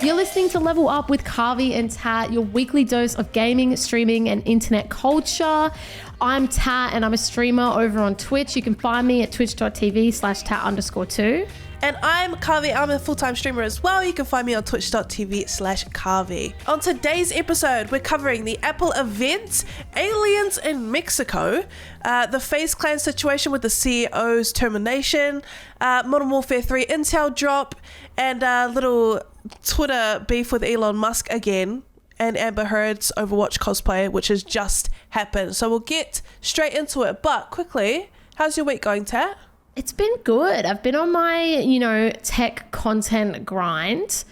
You're listening to Level Up with Karvey and Tat, your weekly dose of gaming, streaming, and internet culture. I'm Tat and I'm a streamer over on Twitch. You can find me at twitch.tv/Tat_2. And I'm Karvey. I'm a full-time streamer as well. You can find me on twitch.tv/Karvey. On today's episode, we're covering the Apple event, aliens in Mexico, the Faze Clan situation with the CEO's termination, Modern Warfare 3 intel drop, and a little Twitter beef with Elon Musk again, and Amber Heard's Overwatch cosplay, which has just happened. So we'll get straight into it. But quickly, how's your week going, Tat? It's been good. I've been on my, tech content grind.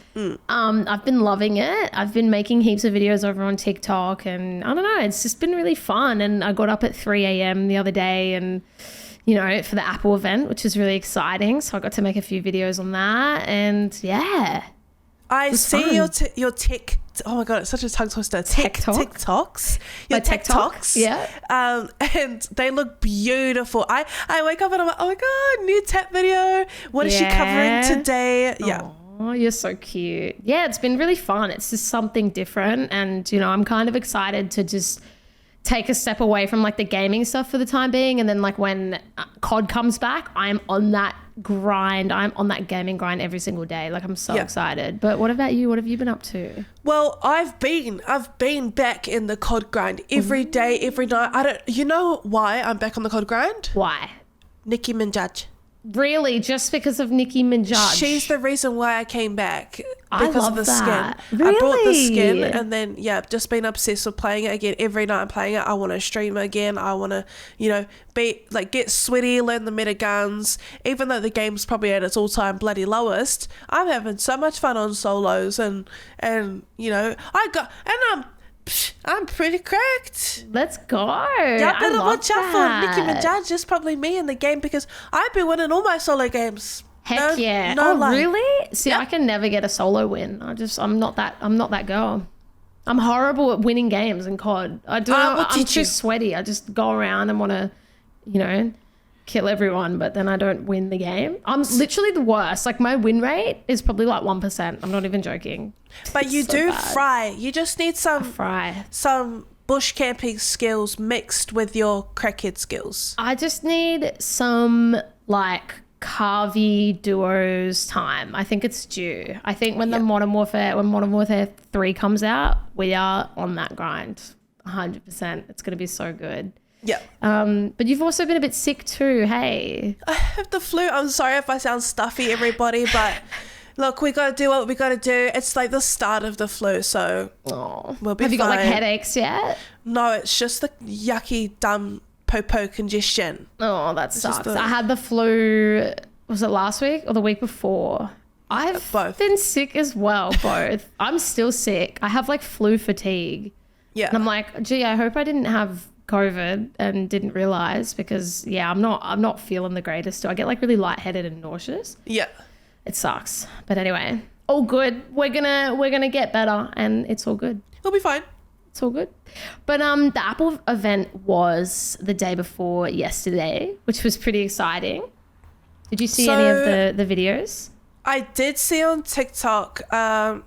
I've been loving it. I've been making heaps of videos over on TikTok and I don't know, it's just been really fun. And I got up at 3 a.m. the other day and, for the Apple event, which is really exciting. So I got to make a few videos on that and yeah. I see your tech. Oh my god, it's such a tongue twister. TikToks. Your TikToks. Yeah. And they look beautiful. I wake up and I'm like, oh my god, new Tat video. What is she covering today? Yeah. Oh, you're so cute. Yeah, it's been really fun. It's just something different, and I'm kind of excited to just take a step away from like the gaming stuff for the time being, and then like when COD comes back, I'm on that grind. I'm on that gaming grind every single day. Like I'm so excited. But what about you? What have you been up to? Well, I've been back in the COD grind every day, every night. You know why I'm back on the COD grind? Why? Nicki Minaj. Really? Just because of Nicki Minaj? She's the reason why I came back. I Because love of the that. skin. Really? I bought the skin and then, just been obsessed with playing it again. Every night I'm playing it. I want to stream again. I want to, get sweaty, learn the meta guns. Even though the game's probably at its all-time bloody lowest, I'm having so much fun on solos and I'm pretty cracked. Let's go. Y'all better watch out for Nicki Minaj. It's probably me in the game because I've been winning all my solo games. Heck yeah. No lie. Really? See, I can never get a solo win. I'm not that girl. I'm horrible at winning games in COD. I'm too sweaty. I just go around and want to, kill everyone, but then I don't win the game. I'm literally the worst. Like my win rate is probably like 1%. I'm not even joking. But you do fry. You just need some bush camping skills mixed with your crackhead skills. I just need some like Karvey duos time. I think it's due. I think when Modern Warfare 3 comes out, we are on that grind 100%. It's going to be so good. Yeah. But you've also been a bit sick too, hey? I have the flu. I'm sorry if I sound stuffy, everybody, but look, we got to do what we got to do. It's like the start of the flu, so we'll be fine. Have you got like headaches yet? No, it's just the yucky, dumb popo congestion. Oh, that sucks. I had the flu, was it last week or the week before? I've been sick as well, both. I'm still sick. I have like flu fatigue. Yeah. And I'm like, gee, I hope I didn't have COVID and didn't realize because I'm not feeling the greatest. I get like really lightheaded and nauseous. Yeah. It sucks. But anyway, all good. We're gonna get better and it's all good. We'll be fine. It's all good. But the Apple event was the day before yesterday, which was pretty exciting. Did you see any of the videos? I did see on TikTok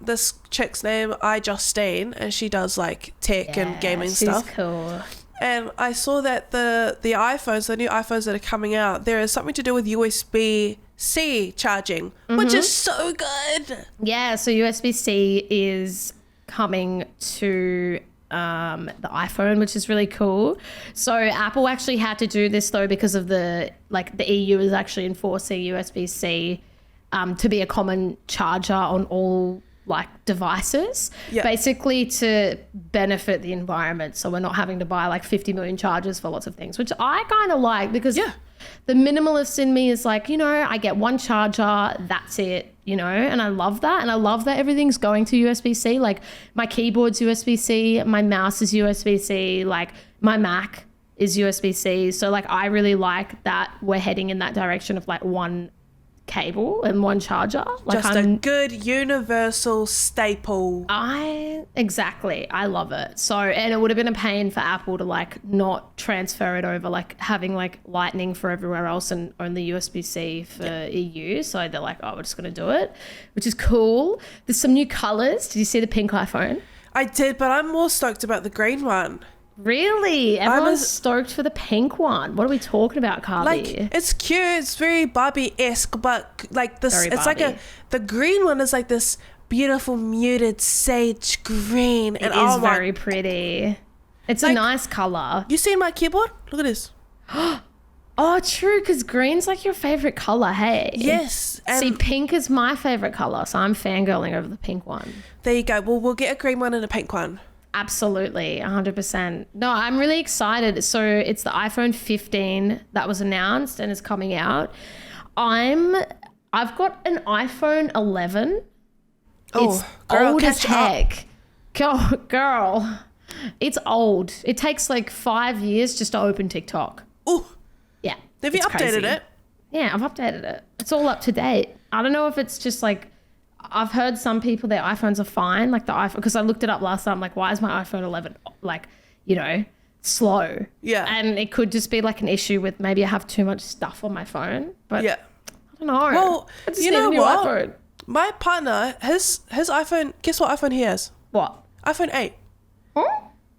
this chick's name, iJustine, and she does like tech and gaming stuff. She's cool. And I saw that the iPhones, the new iPhones that are coming out, there is something to do with USB-C charging, which is so good. Yeah, so USB-C is coming to the iPhone, which is really cool. So Apple actually had to do this though because of the EU is actually enforcing USB-C to be a common charger on all devices, basically to benefit the environment, so we're not having to buy 50 million chargers for lots of things, which I kind of like because the minimalist in me is I get one charger, that's it, and I love that. And I love that everything's going to USB-C. Like my keyboard's USB-C, my mouse is USB-C, my Mac is USB-C. So I really like that we're heading in that direction of one cable and one charger. Like Just a good universal staple. Exactly. I love it. So, and it would have been a pain for Apple to like not transfer it over, like having like lightning for everywhere else and only USB-C for EU. So they're like, oh, we're just going to do it, which is cool. There's some new colors. Did you see the pink iPhone? I did, but I'm more stoked about the green one. Really? Everyone's stoked for the pink one. What are we talking about, Karvey? Like, it's cute. It's very Barbie-esque, but like this, Very it's Barbie. like the green one is like this beautiful muted sage green. It is very pretty. It's a nice color. You seen my keyboard? Look at this. Oh, true, because green's like your favorite color, hey? Yes. And see, pink is my favorite color, so I'm fangirling over the pink one. there you go. Well, we'll get a green one and a pink one. Absolutely, 100%. No, I'm really excited. So it's the iPhone 15 that was announced and is coming out. I've got an iPhone 11. Oh, It's girl, old as catch up. heck. Girl, it's old. It takes like 5 years just to open TikTok. Ooh, Yeah. have you it's updated crazy. it? Yeah, I've updated it. It's all up to date. I don't know if it's just like, I've heard some people, their iPhones are fine. Like the iPhone, because I looked it up last time. Like, why is my iPhone 11 like, slow? Yeah. And it could just be like an issue with maybe I have too much stuff on my phone. But Yeah. I don't know. Well, I just you need a know new what? iPhone. My partner, his iPhone. Guess what iPhone he has? What? iPhone 8. Huh?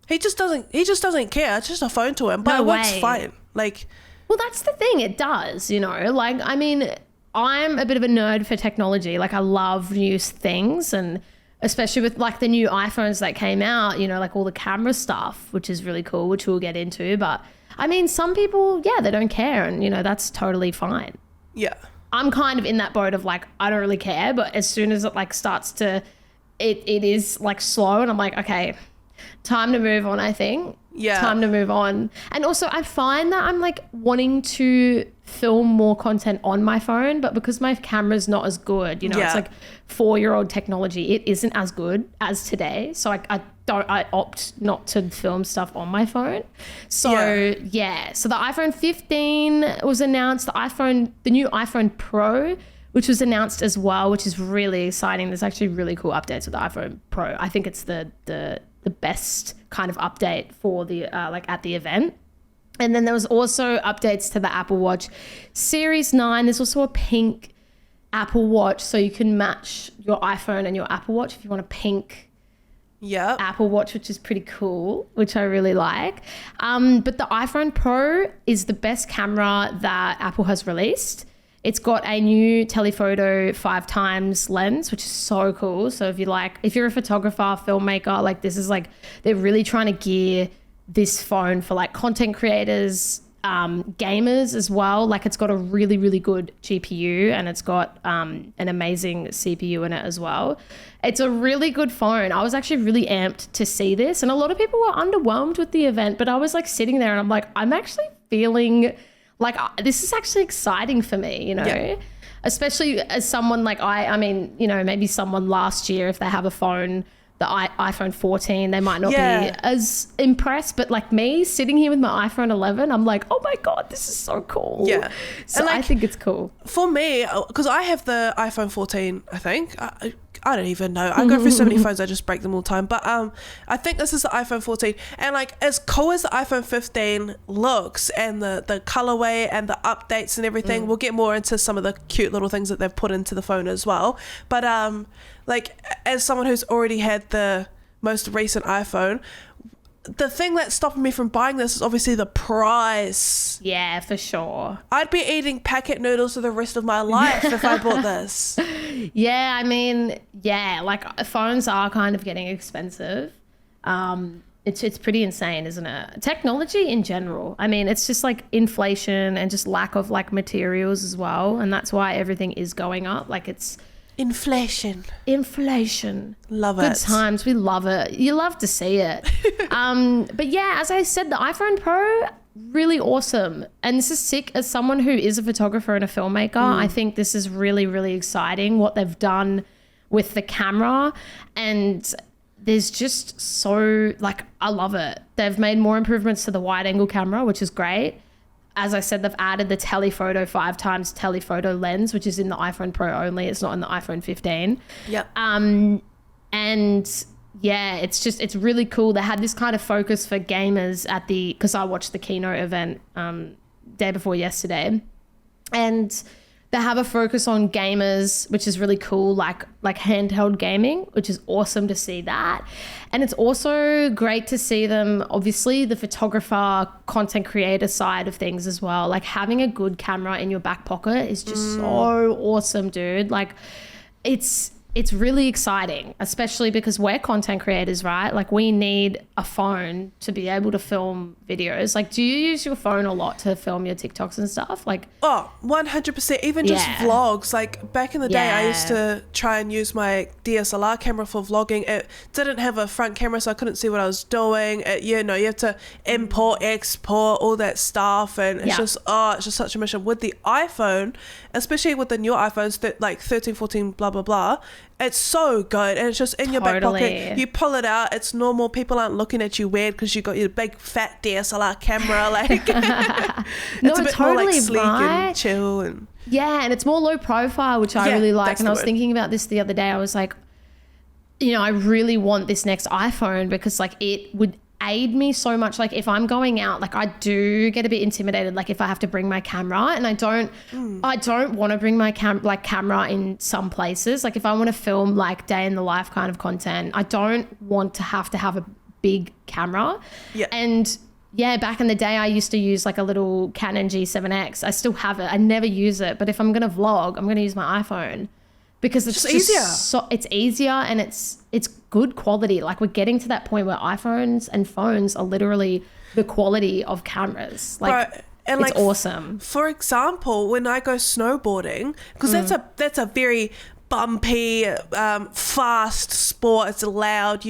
He just doesn't care. It's just a phone to him, but No it works way. fine. Like, Well, that's the thing. It does, Like, I mean, I'm a bit of a nerd for technology. Like, I love new things, and especially with like the new iPhones that came out, like all the camera stuff, which is really cool, which we'll get into. But I mean, some people, they don't care, and that's totally fine. yeah. I'm kind of in that boat of like, I don't really care, but as soon as it like starts to, it is like slow, and I'm like, okay, time to move on, I think. Yeah. Time to move on. And also I find that I'm like wanting to film more content on my phone, but because my camera's not as good, Yeah. it's like 4-year-old technology, it isn't as good as today. So I opt not to film stuff on my phone. So so the iPhone 15 was announced, the new iPhone Pro, which was announced as well, which is really exciting. There's actually really cool updates with the iPhone Pro. I think it's the best kind of update for the at the event. And then there was also updates to the Apple Watch Series 9. There's also a pink Apple Watch, so you can match your iPhone and your Apple Watch if you want a pink Yep. Apple Watch, which is pretty cool, which I really like. But the iPhone Pro is the best camera that Apple has released. It's got a new telephoto 5x lens, which is so cool. So if you're a photographer, filmmaker, like this is like, they're really trying to gear this phone for like content creators, gamers as well. Like it's got a really, really good GPU, and it's got an amazing CPU in it as well. It's a really good phone. I was actually really amped to see this, and a lot of people were underwhelmed with the event, but I was like sitting there and I'm like, I'm actually feeling like this is actually exciting for me, Yeah. especially as someone like I mean, maybe someone last year, if they have a phone, the iPhone 14, they might not be as impressed, but like me sitting here with my iPhone 11, I'm like, oh my God, this is so cool. Yeah. So And, I like, think it's cool. For me, because I have the iPhone 14, I think. I don't even know. I go through so many phones, I just break them all the time. But I think this is the iPhone 14. And like as cool as the iPhone 15 looks, and the colorway and the updates and everything, we'll get more into some of the cute little things that they've put into the phone as well. But like as someone who's already had the most recent iPhone, the thing that's stopping me from buying this is obviously the price. Yeah, for sure. I'd be eating packet noodles for the rest of my life if I bought this. Yeah, I mean, like phones are kind of getting expensive. It's pretty insane, isn't it? Technology in general. I mean, it's just like inflation and just lack of like materials as well. And that's why everything is going up. Like it's Inflation. Good Love it. times. We love it. You love to see it. But yeah, as I said, the iPhone Pro, really awesome. And this is sick. As someone who is a photographer and a filmmaker, I think this is really, really exciting what they've done with the camera. And there's just so, like, I love it. They've made more improvements to the wide angle camera, which is great. as I said, they've added the telephoto 5x telephoto lens, which is in the iPhone Pro only. It's not in the iPhone 15. Yep. And yeah, it's really cool. They had this kind of focus for gamers because I watched the keynote event day before yesterday, and they have a focus on gamers, which is really cool, like handheld gaming, which is awesome to see that. And it's also great to see them, obviously, the photographer, content creator side of things as well. Like having a good camera in your back pocket is just so awesome, dude. Like it's really exciting, especially because we're content creators, right? Like we need a phone to be able to film videos. Like, do you use your phone a lot to film your TikToks and stuff? Like, 100%. Even just vlogs. Like back in the day, I used to try and use my DSLR camera for vlogging. It didn't have a front camera, so I couldn't see what I was doing. You have to import, export, all that stuff, and it's just such a mission. With the iPhone, especially with the newer iPhones, that like 13, 14, blah blah blah. It's so good, and it's just in your back pocket. You pull it out, it's normal. People aren't looking at you weird because you got your big fat DSLR camera. Like it's a bit more like sleek and chill, and and it's more low profile, which I really like. And I was thinking about this the other day. I was like, I really want this next iPhone because like it would aid me so much. Like if I'm going out, like I do get a bit intimidated, like if I have to bring my camera, and I don't want to bring my camera in some places. Like if I want to film like day in the life kind of content, I don't want to have a big camera. And back in the day I used to use like a little Canon G7X. I still have it. I never use it, but if I'm going to vlog, I'm going to use my iPhone because it's just easier. So it's easier, and it's good quality. Like we're getting to that point where iPhones and phones are literally the quality of cameras. Like and it's awesome. For example, when I go snowboarding, because that's a very bumpy, fast sport. It's loud,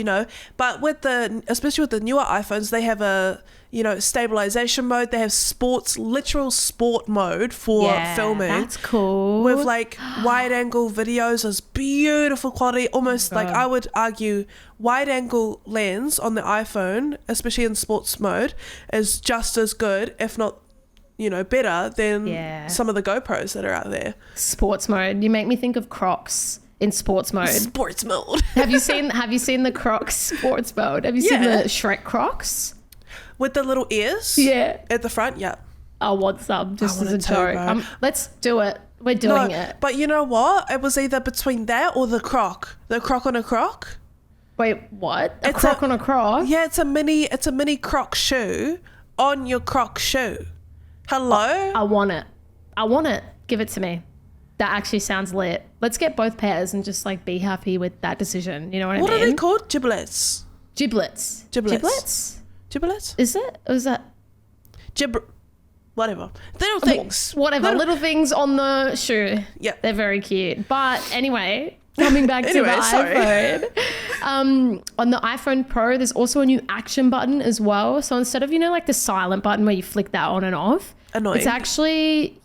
but especially with the newer iPhones, they have a stabilization mode. They have literal sport mode for filming. That's cool. With like wide angle videos is beautiful quality. Almost like I would argue wide angle lens on the iPhone, especially in sports mode, is just as good, if not better than some of the GoPros that are out there. Sports mode. You make me think of Crocs in sports mode. Sports mode. Have you seen the Crocs sports mode? Have you seen the Shrek Crocs? With the little ears? Yeah. At the front? Yeah. I want some just as a joke. Let's do it. We're doing it. But you know what? It was either between that or the Croc. The Croc on a Croc. Wait, what? A Croc on a Croc? Yeah, it's a mini Croc shoe on your Croc shoe. Hello? I want it. Give it to me. That actually sounds lit. Let's get both pairs and just like be happy with that decision. You know what I mean? What are they called? Giblets. Giblets? Is it? Or is that? Whatever. Little things. Little things on the shoe. Yeah. They're very cute. But anyway, coming back to the iPhone. On the iPhone Pro, there's also a new action button as well. So instead of, like the silent button where you flick that on and off. Annoying. It's actually,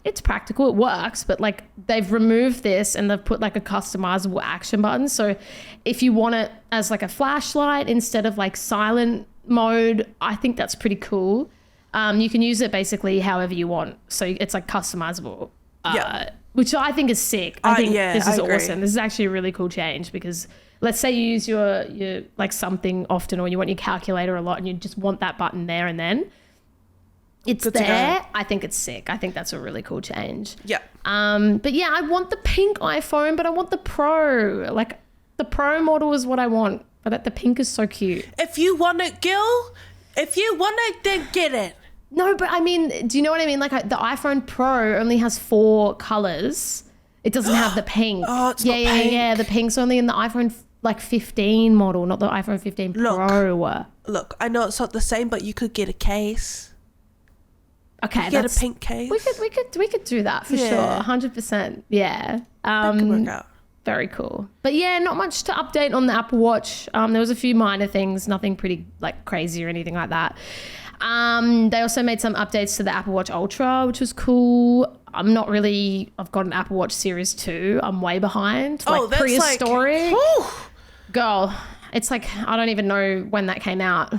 it's practical. It works. But like they've removed this and they've put like a customizable action button. So if you want it as like a flashlight instead of like silent mode, I think that's pretty cool. You can use it basically however you want. So it's like customizable. Which I think is sick. I think this is awesome. This is actually a really cool change because let's say you use your like something often, or you want your calculator a lot and you just want that button there and then. It's good there. I think it's sick. I think that's a really cool change. Yeah. But yeah, I want the pink iPhone, but I want the Pro. Like the Pro model is what I want, but the pink is so cute. If you want it, Gil, then get it. No, but I mean, do you know what I mean? Like the iPhone Pro only has 4 colors. It doesn't have the pink. Oh, it's not pink. Yeah. The pink's only in the iPhone like 15 model, not the iPhone 15 Pro. Look, I know it's not the same, but you could get a case. Okay, get a pink case. We could do that for sure. 100%. Yeah. That could work out. Very cool. But yeah, not much to update on the Apple Watch. There was a few minor things, nothing pretty like crazy or anything like that. They also made some updates to the Apple Watch Ultra, which was cool. I've got an Apple Watch Series 2. I'm way behind. Like that's prehistoric. like, Girl, it's like, I don't even know when that came out.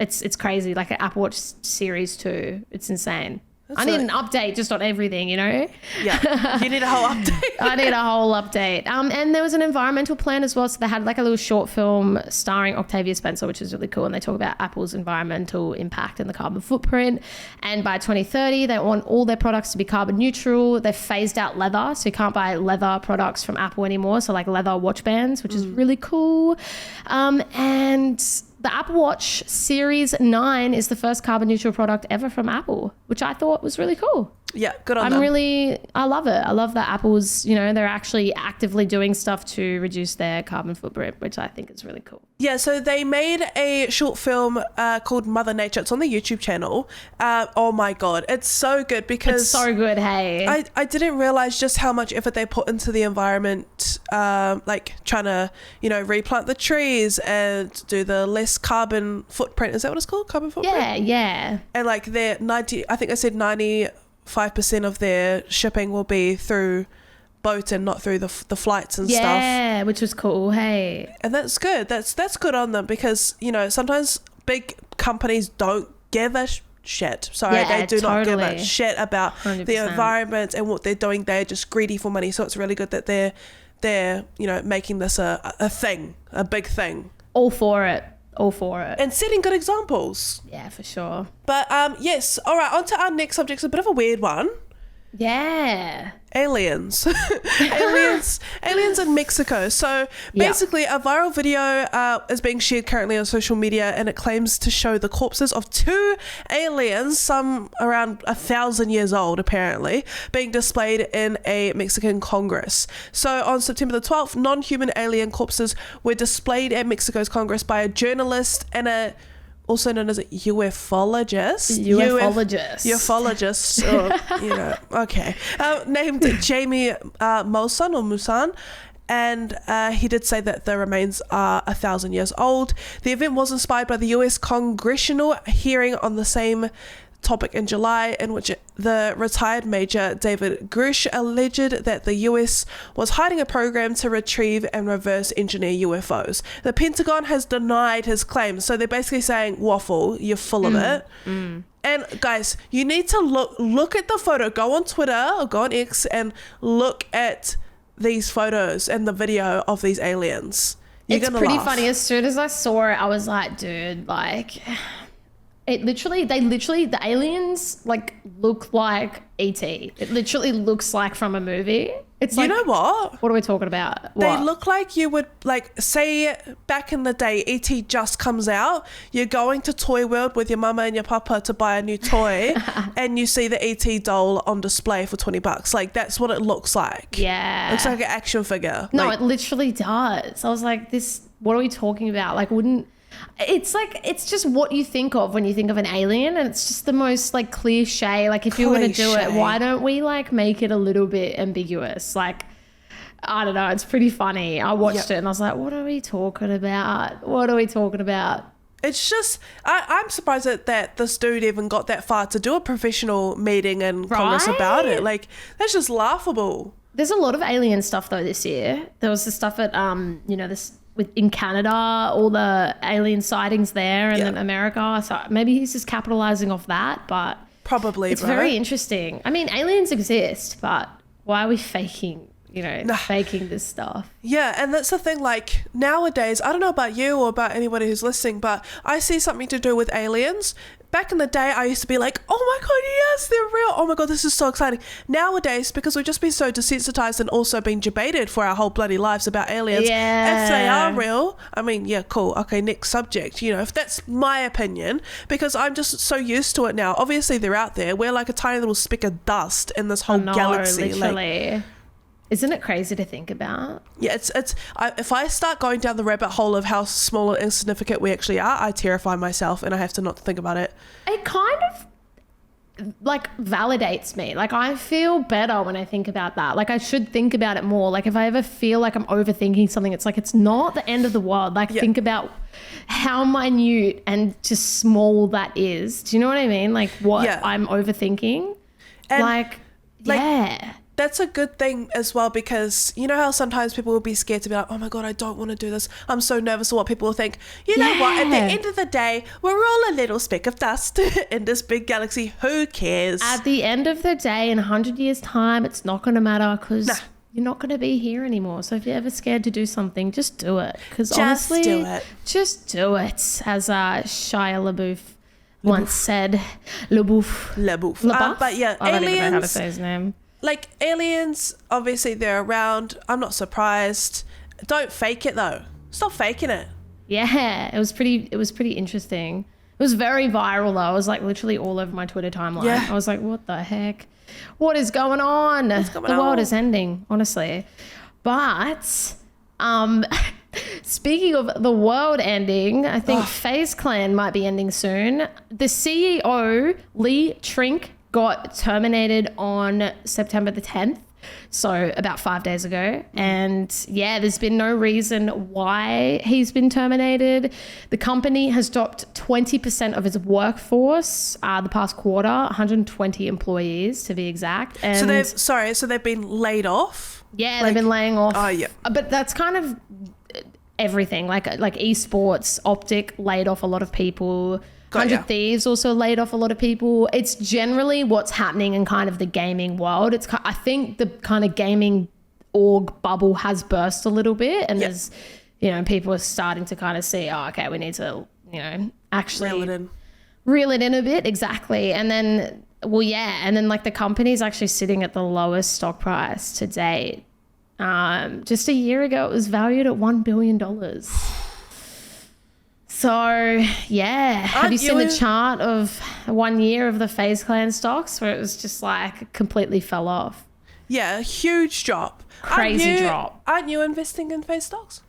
It's crazy. Like an Apple Watch Series 2. It's insane. I need an update just on everything, you know? Yeah, you need a whole update. I need a whole update. And there was an environmental plan as well. So they had like a little short film starring Octavia Spencer, which is really cool. And they talk about Apple's environmental impact and the carbon footprint. And by 2030, they want all their products to be carbon neutral. They've phased out leather. So you can't buy leather products from Apple anymore. So like leather watch bands, which is really cool. And the Apple Watch Series 9 is the first carbon neutral product ever from Apple, which I thought was really cool. Yeah, good on them. I love it. I love that Apple's, you know, they're actually actively doing stuff to reduce their carbon footprint, which I think is really cool. Yeah, so they made a short film called Mother Nature. It's on the YouTube channel. Oh my God, it's so good because... It's so good, hey. I didn't realize just how much effort they put into the environment, like trying to, you know, replant the trees and do the less carbon footprint. Is that what it's called? Carbon footprint? Yeah. And like they're 95% of their shipping will be through boat and not through the flights and stuff. Yeah, which was cool, hey. And that's good. That's good on them because, you know, sometimes big companies don't give a shit. Sorry, they do not give a shit about 100%. The environment and what they're doing. They're just greedy for money. So it's really good that they're you know, making this a thing, a big thing. All for it. And setting good examples. Yeah, for sure. But yes, all right, on to our next subject. It's a bit of a weird one. Yeah. Aliens. aliens in Mexico. So basically a viral video is being shared currently on social media, and it claims to show the corpses of 2 aliens, some around 1,000 years old apparently, being displayed in a Mexican Congress. So on September the 12th, non-human alien corpses were displayed at Mexico's Congress by a journalist and a also known as a ufologist, or, you know, okay, named Jamie Musan, and he did say that the remains are 1,000 years old. The event was inspired by the US congressional hearing on the same topic in July, in which the retired Major David Grush alleged that the US was hiding a program to retrieve and reverse engineer UFOs. The Pentagon has denied his claims, so they're basically saying, waffle, you're full of it. And guys, you need to look at the photo. Go on Twitter or go on X and look at these photos and the video of these aliens. It's pretty funny. As soon as I saw it, I was like, dude, like... the aliens like look like E.T. It literally looks like from a movie. It's like, you know what? What are we talking about? They look like you would, like, say back in the day, E.T. just comes out. You're going to Toy World with your mama and your papa to buy a new toy, and you see the E.T. doll on display for $20. Like, that's what it looks like. Yeah. It looks like an action figure. No, like, it literally does. I was like, what are we talking about? Like, it's like, it's just what you think of when you think of an alien, and it's just the most like cliche. Like, if you were to do it, why don't we like make it a little bit ambiguous? Like, I don't know, it's pretty funny. I watched it and I was like, what are we talking about? It's just, I'm surprised that this dude even got that far to do a professional meeting in Congress about it. Like, that's just laughable. There's a lot of alien stuff though this year. There was the stuff at you know, this in Canada, all the alien sightings there, and then America. So maybe he's just capitalizing off that, but probably it's very interesting. I mean, aliens exist, but why are we faking this stuff? Yeah, and that's the thing, like, nowadays, I don't know about you or about anybody who's listening, but I see something to do with aliens. Back in the day, I used to be like, oh my God, yes, they're real. Oh my God, this is so exciting. Nowadays, because we've just been so desensitized and also been debated for our whole bloody lives about aliens, if they are real, I mean, yeah, cool. Okay, next subject. You know, if that's my opinion, because I'm just so used to it now. Obviously, they're out there. We're like a tiny little speck of dust in this whole galaxy. Literally. Like, isn't it crazy to think about? Yeah, if I start going down the rabbit hole of how small and insignificant we actually are, I terrify myself and I have to not think about it. It kind of like validates me. Like, I feel better when I think about that. Like, I should think about it more. Like, if I ever feel like I'm overthinking something, it's like, it's not the end of the world. Like, think about how minute and just small that is. Do you know what I mean? Like, what I'm overthinking. And that's a good thing as well, because you know how sometimes people will be scared to be like, oh my God, I don't want to do this. I'm so nervous of what people will think. You know what? At the end of the day, we're all a little speck of dust in this big galaxy. Who cares? At the end of the day, in 100 years' time, it's not going to matter because you're not going to be here anymore. So if you're ever scared to do something, just do it. Because honestly, just do it. As Shia LaBeouf once said, LaBeouf. But yeah, I don't even know how to say his name. Like aliens, obviously they're around. I'm not surprised. Don't fake it though. Stop faking it. Yeah, it was pretty interesting. It was very viral though. It was like literally all over my Twitter timeline. Yeah. I was like, what the heck? What is going on? The world is ending, honestly. But speaking of the world ending, I think Faze Clan might be ending soon. The CEO, Lee Trink, got terminated on September the 10th. So about 5 days ago. And yeah, there's been no reason why he's been terminated. The company has dropped 20% of its workforce the past quarter, 120 employees to be exact. And so they've been laid off? Yeah, they've been laying off. Oh, yeah. But that's kind of everything. Like esports, Optic laid off a lot of people. 100 Thieves also laid off a lot of people. It's generally what's happening in kind of the gaming world. I think the kind of gaming org bubble has burst a little bit, and there's, people are starting to kind of see, okay, we need to, actually reel it in a bit. Exactly. And then, like the company's actually sitting at the lowest stock price to date. Just a year ago, it was valued at $1 billion. So, yeah. Have you seen the chart of 1 year of the Faze Clan stocks where it was just like completely fell off? Yeah, huge drop. Crazy drop. Aren't you investing in Faze stocks?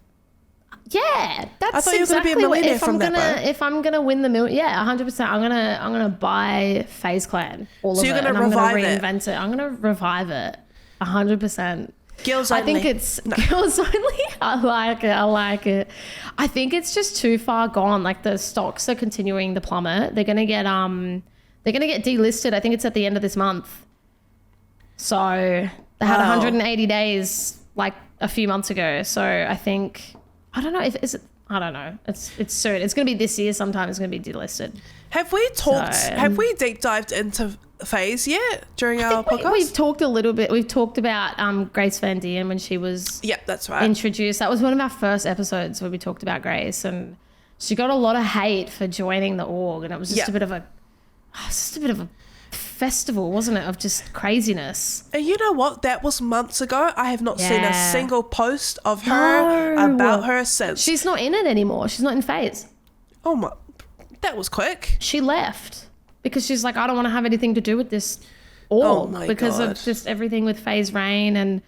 Yeah, that's I thought you were exactly going to be a millionaire if I'm gonna win the million. Yeah, 100%. I'm gonna buy Faze Clan, all of it, and I'm gonna reinvent it. I'm gonna revive it, 100%. Girls only. I think it's girls only. I like it. I think it's just too far gone. Like the stocks are continuing to plummet. They're gonna get delisted. I think it's at the end of this month. So they had 180 days like a few months ago. So I think I don't know. I don't know. It's soon. It's gonna be this year sometime. It's gonna be delisted. Have we deep dived into Faze yet during our podcast? We've talked a little bit. We've talked about Grace Van Dien when she was that's right, introduced. That was one of our first episodes where we talked about Grace, and she got a lot of hate for joining the org, and it was just a bit of a festival, wasn't it, of just craziness. And you know what? That was months ago. I have not seen a single post of her about her since. She's not in it anymore. She's not in Faze. Oh my, that was quick. She left because she's like, I don't want to have anything to do with this org because of just everything with Faze Rain and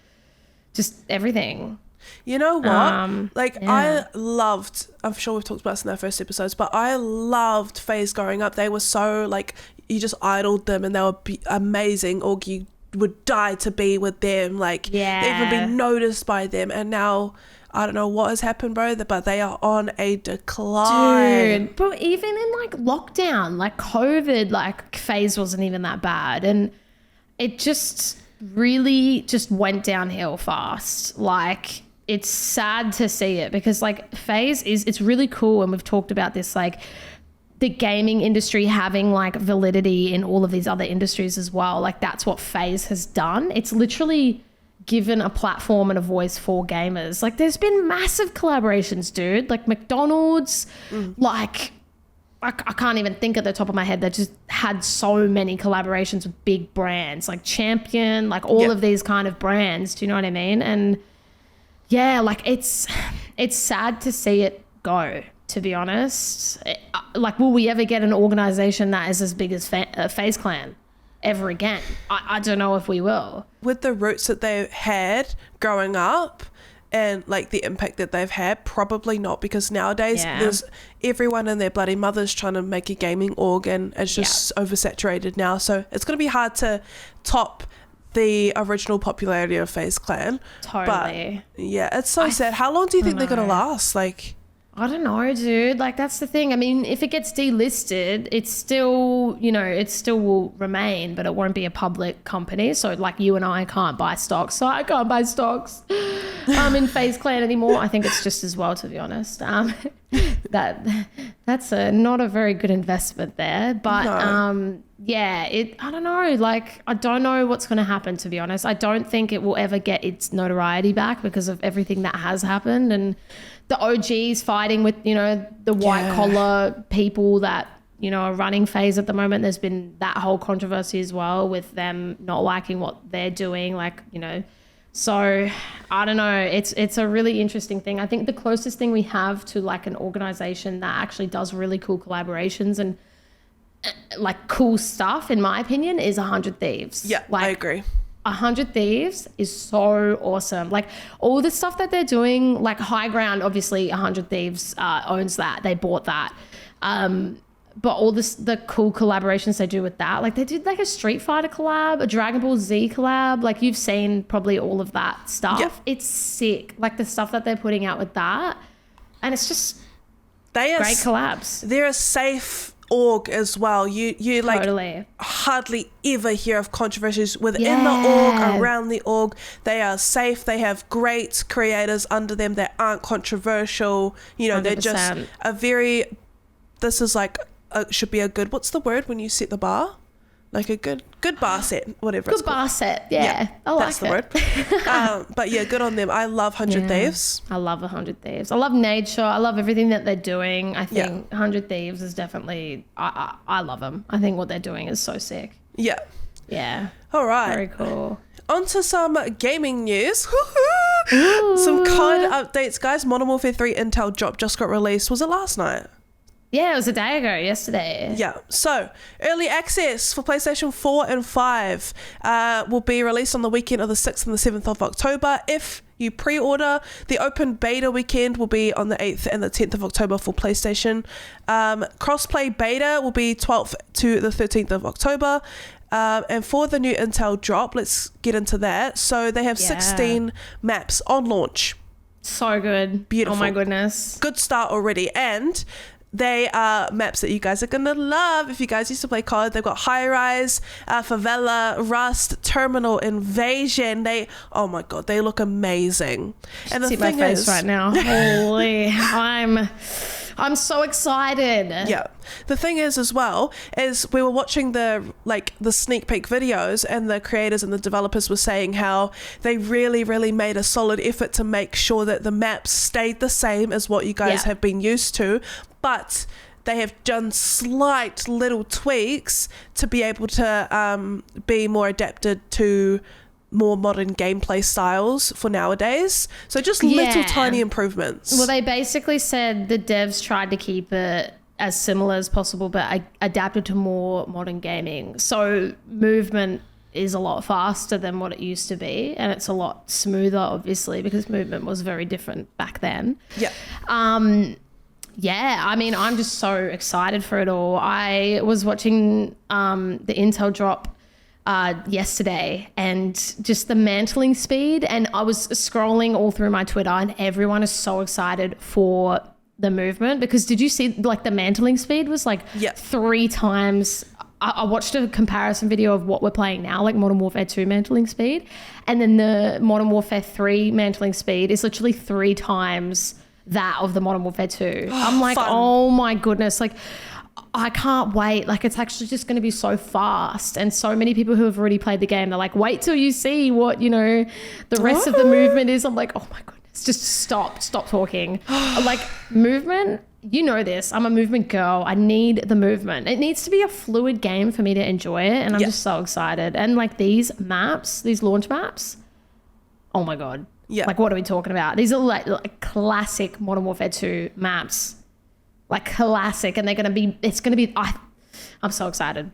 just everything. You know what? I loved, I'm sure we've talked about this in our first episodes, but I loved Faze growing up. They were so like, you just idoled them and they were amazing, or you would die to be with them. Like, even be noticed by them. And now, I don't know what has happened, bro, but they are on a decline. Dude, but even in like lockdown, like COVID, like Faze wasn't even that bad. And it just really just went downhill fast. Like, it's sad to see it because like Faze it's really cool. And we've talked about this, like the gaming industry having like validity in all of these other industries as well. Like that's what Faze has done. It's literally given a platform and a voice for gamers. Like there's been massive collaborations, dude, like McDonald's, like I can't even think at the top of my head. They just had so many collaborations with big brands like Champion, like all of these kind of brands. Do you know what I mean? And yeah, like it's sad to see it go, to be honest. Like, will we ever get an organization that is as big as Faze Clan ever again? I don't know if we will. With the roots that they had growing up and like the impact that they've had, probably not, because nowadays there's everyone and their bloody mothers trying to make a gaming org and it's just oversaturated now. So it's going to be hard to top the original popularity of Faze Clan. Totally. But yeah, it's so sad. How long do you think they're going to last? Like, I don't know, dude. Like, that's the thing. I mean, if it gets delisted, it's still, it still will remain, but it won't be a public company. So, like, you and I can't buy stocks. So I can't buy stocks in Faze Clan anymore. I think it's just as well, to be honest. That's not a very good investment there. But, No. I don't know. Like, I don't know what's going to happen, to be honest. I don't think it will ever get its notoriety back because of everything that has happened. And the OGs fighting with, the white collar people that, are running Faze at the moment. There's been that whole controversy as well with them not liking what they're doing. Like, so I don't know. It's a really interesting thing. I think the closest thing we have to like an organization that actually does really cool collaborations and like cool stuff, in my opinion, is 100 Thieves. Yeah, like, I agree. 100 Thieves is so awesome. Like all the stuff that they're doing, like High Ground, obviously 100 Thieves owns that. They bought that. But all the cool collaborations they do with that, like they did like a Street Fighter collab, a Dragon Ball Z collab. Like you've seen probably all of that stuff. Yep. It's sick. Like the stuff that they're putting out with that. And it's just great collabs. They're a safe org as well. You like Totally. hardly ever hear of controversies within the org, around the org. They are safe. They have great creators under them that aren't controversial. They're 100%. just a very, this is like should be a good, what's the word when you set the bar? Like a good bar set, whatever it's Good called. bar set. Yeah. I like that's the word. But yeah, good on them. I love 100 Thieves. I love 100 Thieves. I love nature. I love everything that they're doing. I think 100 Thieves is definitely, I love them. I think what they're doing is so sick. Yeah. Yeah. All right. Very cool. On to some gaming news. Ooh. Some COD updates, guys. Modern Warfare 3 Intel drop just got released. Was it last night? Yeah, it was a day ago, yesterday. Yeah. So, early access for PlayStation 4 and 5 will be released on the weekend of the 6th and the 7th of October. If you pre-order, the open beta weekend will be on the 8th and the 10th of October for PlayStation. Crossplay beta will be 12th to the 13th of October. And for the new Intel drop, let's get into that. So, they have 16 maps on launch. So good. Beautiful. Oh my goodness. Good start already. And they are maps that you guys are going to love. If you guys used to play COD, they've got High Rise, Favela, Rust, Terminal, Invasion. Oh my God, they look amazing. And the See thing my face is, right now. Holy, I'm so excited. Yeah. The thing is as well, is we were watching the sneak peek videos and the creators and the developers were saying how they really, really made a solid effort to make sure that the maps stayed the same as what you guys have been used to, but they have done slight little tweaks to be able to be more adapted to more modern gameplay styles for nowadays. So just little tiny improvements. Well, they basically said the devs tried to keep it as similar as possible, but adapted to more modern gaming. So movement is a lot faster than what it used to be, and it's a lot smoother, obviously, because movement was very different back then. Yeah. Yeah, I mean, I'm just so excited for it all. I was watching the Intel drop yesterday and just the mantling speed, and I was scrolling all through my Twitter and everyone is so excited for the movement, because did you see like the mantling speed was like 3 times. I watched a comparison video of what we're playing now, like Modern Warfare 2 mantling speed, and then the Modern Warfare 3 mantling speed is literally 3 times that of the Modern Warfare 2. I'm like, oh my goodness, like I can't wait. Like it's actually just going to be so fast. And so many people who have already played the game, they're like, wait till you see what, the rest of the movement is. I'm like, oh my goodness, just stop talking. Like movement, you know this, I'm a movement girl. I need the movement. It needs to be a fluid game for me to enjoy it. And I'm just so excited. And like these maps, these launch maps, oh my God. Yeah. Like what are we talking about? These are like classic Modern Warfare 2 maps. Like classic, and it's going to be, I'm so excited.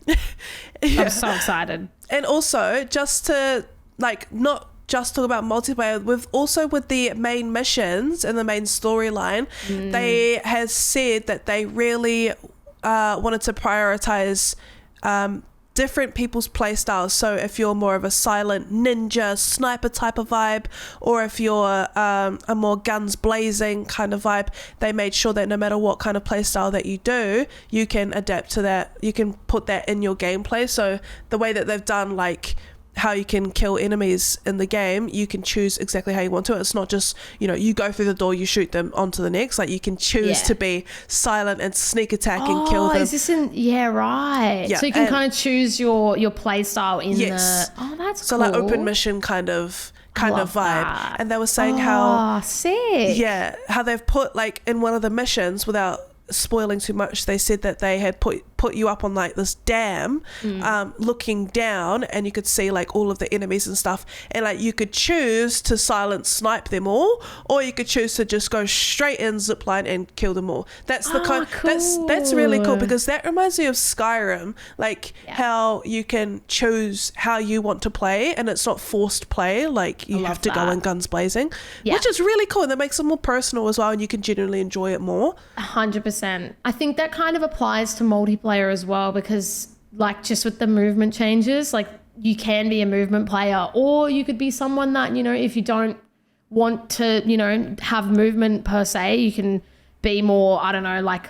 I'm so excited. And also, just to not just talk about multiplayer, with the main missions and the main storyline, they has said that they really wanted to prioritize different people's play styles. So if you're more of a silent ninja sniper type of vibe, or if you're a more guns blazing kind of vibe, they made sure that no matter what kind of play style that you do, you can adapt to that. You can put that in your gameplay. So the way that they've done like how you can kill enemies in the game, you can choose exactly how you want to. It's not just, you know, you go through the door, you shoot them onto the next. Like you can choose to be silent and sneak attack and kill them. Is this in? Yeah, right. Yeah, so you can kind of choose your play style in the. Oh, that's so cool. like open mission kind of vibe. That. And they were saying how sick. Yeah, how they've put like in one of the missions, without spoiling too much, they said that they had put you up on like this dam, looking down, and you could see like all of the enemies and stuff, and like you could choose to silent snipe them all, or you could choose to just go straight in, zipline, and kill them all. That's the cool. that's really cool, because that reminds me of Skyrim, like how you can choose how you want to play, and it's not forced play, like you have to go in guns blazing, which is really cool, and that makes it more personal as well, and you can genuinely enjoy it more. 100%. I think that kind of applies to multiplayer as well, because like just with the movement changes, like you can be a movement player, or you could be someone that, you know, if you don't want to, you know, have movement per se, you can be more, I don't know, like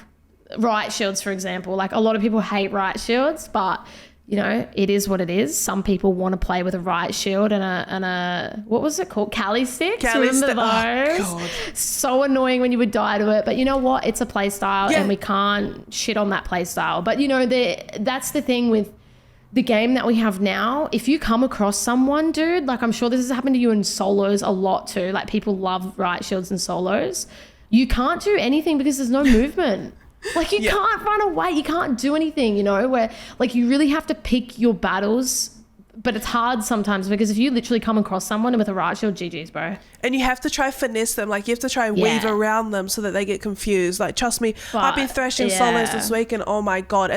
riot shields, for example. Like a lot of people hate riot shields, but you know, it is what it is. Some people want to play with a riot shield and a what was it called? Cali sticks. Remember those? Oh, God. So annoying when you would die to it. But you know what? It's a play style, and we can't shit on that play style. But you know, that's the thing with the game that we have now. If you come across someone, dude, like I'm sure this has happened to you in solos a lot too. Like people love riot shields in solos. You can't do anything because there's no movement. Like you can't run away, you can't do anything, you know, where like you really have to pick your battles, but it's hard sometimes because if you literally come across someone with a riot shield, GG's, bro. And you have to try finesse them, like you have to try and weave around them so that they get confused. Like trust me, I've been thrashing solos this week, and oh my God,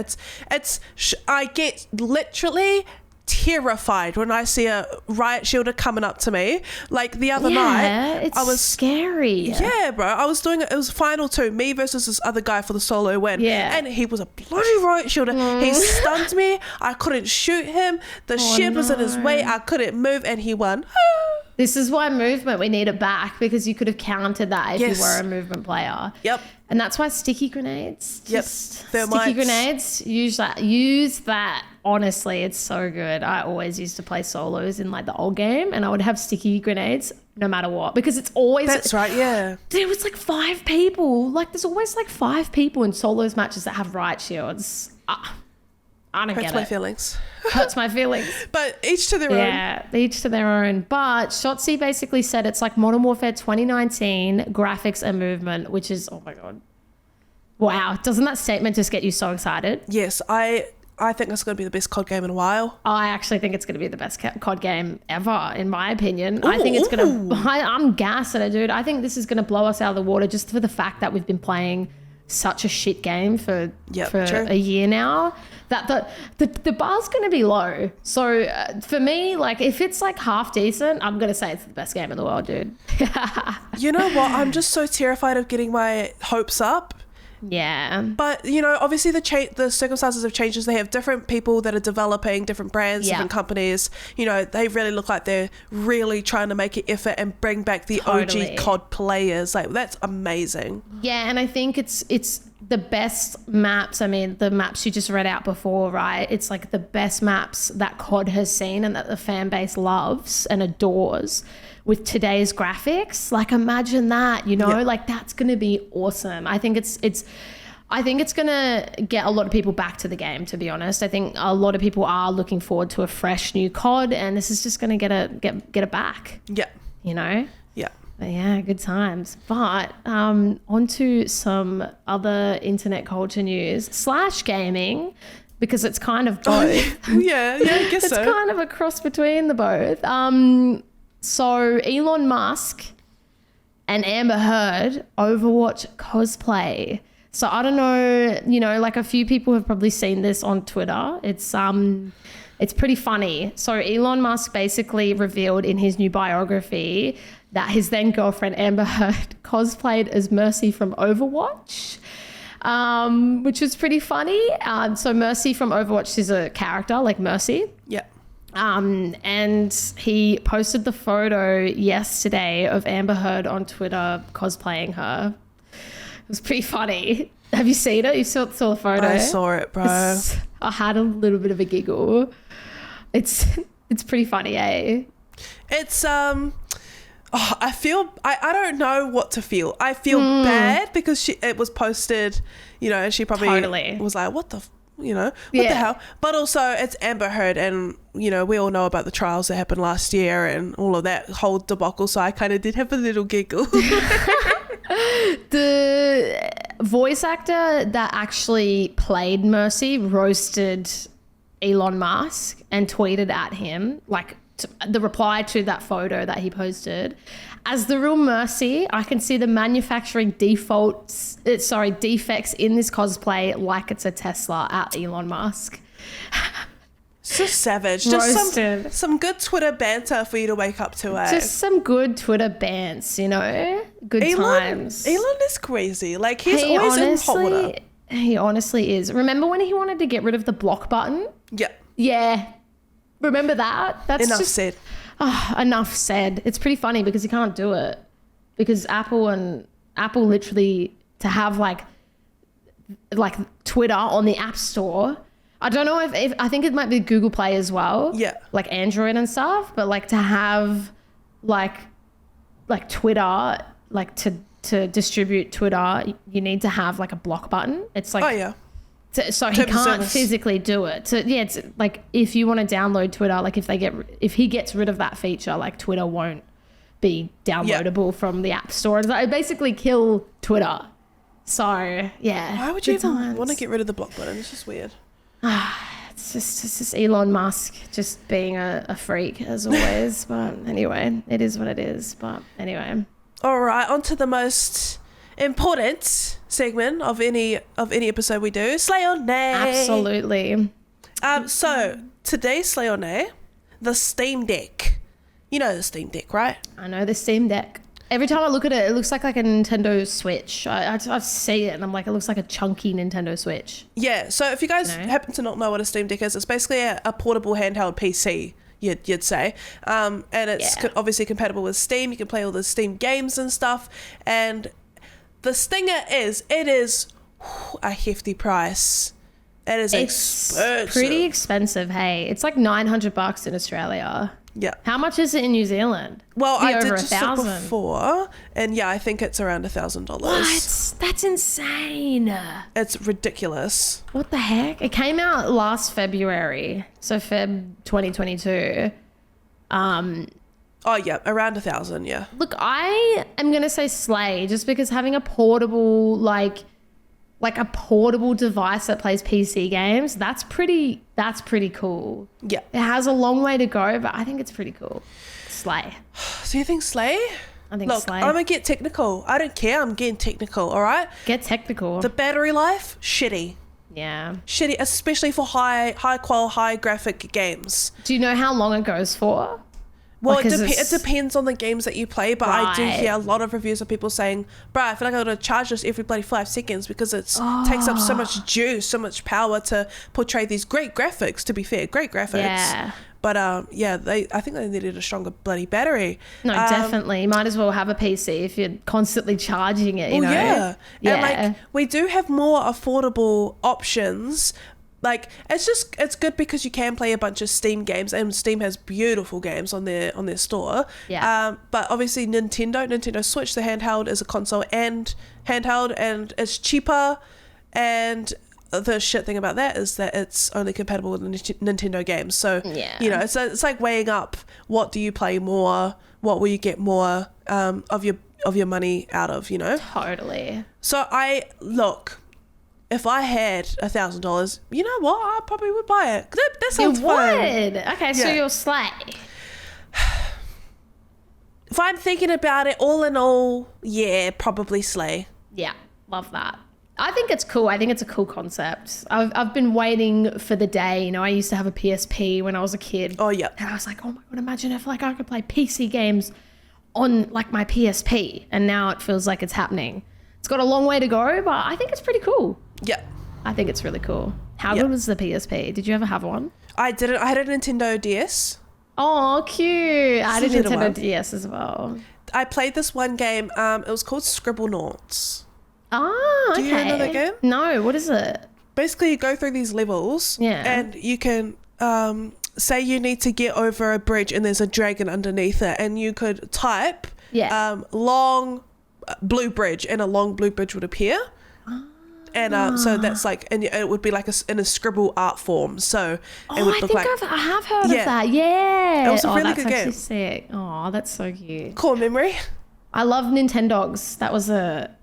I get literally terrified when I see a riot shielder coming up to me. Like the other night, I was scary. Yeah, bro. I was doing it was final 2, me versus this other guy for the solo win. Yeah. And he was a bloody riot shielder. He stunned me. I couldn't shoot him. The shield was in his way. I couldn't move, and he won. This is why movement, we need it back, because you could have countered that if you were a movement player. Yep. And that's why sticky grenades. Sticky grenades, use that. Honestly, it's so good. I always used to play solos in like the old game, and I would have sticky grenades no matter what, because it's always... That's right, yeah. There was like 5 people. Like there's always like 5 people in solos matches that have riot shields. I don't get it. Hurts my feelings. Hurts my feelings. But each to their own. Yeah, each to their own. But Shotzi basically said it's like Modern Warfare 2019 graphics and movement, which is, oh my God. Wow. Doesn't that statement just get you so excited? Yes, I think it's going to be the best COD game in a while. I actually think it's going to be the best COD game ever, in my opinion. I think it's going to... I'm gassed at it, dude. I think this is going to blow us out of the water just for the fact that we've been playing such a shit game for a year now, that the bar's going to be low. So for me, like if it's like half decent, I'm going to say it's the best game in the world, dude. You know what? I'm just so terrified of getting my hopes up. Yeah. But, you know, obviously the circumstances have changed. They have different people that are developing, different brands, different companies. You know, they really look like they're really trying to make an effort and bring back the OG COD players. Like, that's amazing. Yeah, and I think it's the best maps. I mean, the maps you just read out before, right? It's like the best maps that COD has seen and that the fan base loves and adores. With today's graphics, like imagine that, you know, like that's going to be awesome. I think it's going to get a lot of people back to the game, to be honest. I think a lot of people are looking forward to a fresh new COD, and this is just going to get it back. Yeah. You know? Yeah. But yeah, good times. But onto some other internet culture news / gaming, because it's kind of both. Yeah, I guess it's so. It's kind of a cross between the both. So Elon Musk and Amber Heard Overwatch cosplay. So I don't know, you know, like a few people have probably seen this on Twitter. It's pretty funny. So Elon Musk basically revealed in his new biography that his then girlfriend Amber Heard cosplayed as Mercy from Overwatch. which was pretty funny. So Mercy from Overwatch is a character, like Mercy. Yeah. And he posted the photo yesterday of Amber Heard on Twitter cosplaying her. It was pretty funny. Have you seen it? You saw the photo? I saw it, bro. I had a little bit of a giggle. It's pretty funny, eh? It's I don't know what to feel. I feel bad because it was posted, and she probably was like, what the hell? But also it's Amber Heard, and we all know about the trials that happened last year and all of that whole debacle, so I kind of did have a little giggle. The voice actor that actually played Mercy roasted Elon Musk and tweeted at him, like the reply to that photo that he posted. As the real Mercy, I can see the manufacturing defects in this cosplay like it's a Tesla at Elon Musk. So savage. Roasted. Just some good Twitter banter for you to wake up to, eh? Just some good Twitter bants, Good times. Elon is crazy. Like, he's always in hot water. He honestly is. Remember when he wanted to get rid of the block button? Yeah. Yeah. Remember that? That's enough said. Enough said. It's pretty funny because he can't do it. Because Apple literally, to have like Twitter on the App Store. I don't know if I think it might be Google Play as well. Yeah. Like Android and stuff. But like to have like Twitter, like to distribute Twitter, you need to have like a block button. It's like, oh yeah. So he can't physically do it. So yeah, it's like if you want to download Twitter, like if he gets rid of that feature, like Twitter won't be downloadable from the App Store. It basically kill Twitter. So yeah. Why would you even want to get rid of the block button? It's just weird. It's just Elon Musk just being a freak as always. But anyway, it is what it is. But anyway. All right, on to the most important segment of any episode we do, Slay or Nay. Absolutely. So today's Slay or Nay, the Steam Deck. You know the Steam Deck, right? I know the Steam Deck. Every time I look at it, it looks like a Nintendo Switch. I see it and I'm like, it looks like a chunky Nintendo Switch. Yeah, so if you guys happen to not know what a Steam Deck is, it's basically a portable handheld PC, you'd say. And it's obviously compatible with Steam. You can play all the Steam games and stuff. And the stinger is, it is a hefty price. It is expensive. Pretty expensive, hey. It's like $900 in Australia. Yeah. How much is it in New Zealand? Well, I did just look before, and yeah, I think it's around $1,000. What? That's insane. It's ridiculous. What the heck? It came out last February, so Feb 2022. Oh yeah, around 1,000. Yeah. Look, I am gonna say slay, just because having a portable like a portable device that plays PC games, that's pretty cool. Yeah. It has a long way to go, but I think it's pretty cool. Slay. So you think slay? I think slay. I'm gonna get technical. I don't care. I'm getting technical. All right. Get technical. The battery life, shitty. Yeah. Shitty, especially for high quality, high graphic games. Do you know how long it goes for? Well, it depends on the games that you play, but Right. I do hear a lot of reviews of people saying, bruh, I feel like I gotta charge this every bloody 5 seconds because it takes up so much juice, so much power to portray these great graphics, to be fair, great graphics. Yeah. But I think they needed a stronger bloody battery. No, definitely. You might as well have a PC if you're constantly charging it, you know? Yeah. Yeah. And like, we do have more affordable options. Like, it's good because you can play a bunch of Steam games, and Steam has beautiful games on their store. Yeah. But obviously Nintendo Switch, the handheld, is a console and handheld, and it's cheaper. And the shit thing about that is that it's only compatible with Nintendo games. So, it's like weighing up, what do you play more? What will you get more of your money out of, Totally. So if I had $1,000, you know what? I probably would buy it. That sounds fun. You would? Okay, so you're slay. If I'm thinking about it, all in all, yeah, probably slay. Yeah, love that. I think it's cool. I think it's a cool concept. I've been waiting for the day. I used to have a PSP when I was a kid. Oh, yeah. And I was like, oh my God, imagine if like I could play PC games on like my PSP. And now it feels like it's happening. It's got a long way to go, but I think it's pretty cool. Yeah. I think it's really cool. How good was the PSP? Did you ever have one? I didn't. I had a Nintendo DS. Oh, cute. I had a Little Nintendo one. DS as well. I played this one game. It was called Scribblenauts. Ah, okay. Do you know that game? No, what is it? Basically, you go through these levels, and you can say you need to get over a bridge, and there's a dragon underneath it, and you could type long blue bridge, and a long blue bridge would appear. And so that's like, and it would be like in a scribble art form. So it would look like. I have heard of that. Yeah. It was a really that's good actually game. Sick. Oh, that's so cute. Core memory. I love Nintendogs. That's a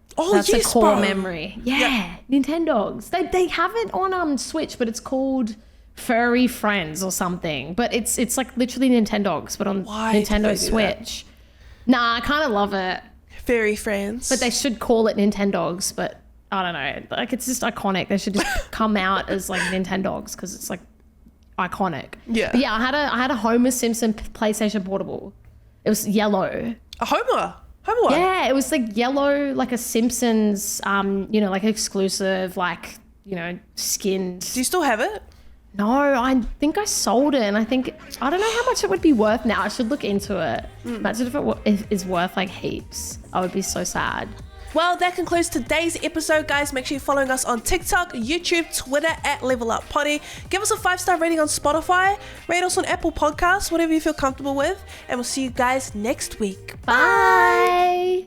core bro. memory. Yeah. Nintendogs. They have it on Switch, but it's called Furry Friends or something. But it's like literally Nintendogs, but on Why did Nintendo they do Switch. Nah, I kind of love it. Fairy friends. But they should call it Nintendogs, but I don't know. Like, it's just iconic. They should just come out as like Nintendogs because it's like iconic. Yeah. But yeah, I had a Homer Simpson PlayStation Portable. It was yellow. A Homer one. Yeah, it was like yellow, like a Simpsons, like exclusive, like, skinned. Do you still have it? No, I think I sold it, and I don't know how much it would be worth now. I should look into it. Imagine if it is worth like heaps. I would be so sad. Well, that concludes today's episode, guys. Make sure you're following us on TikTok, YouTube, Twitter at Level Up Potty. Give us a 5-star rating on Spotify. Rate us on Apple Podcasts, whatever you feel comfortable with. And we'll see you guys next week. Bye.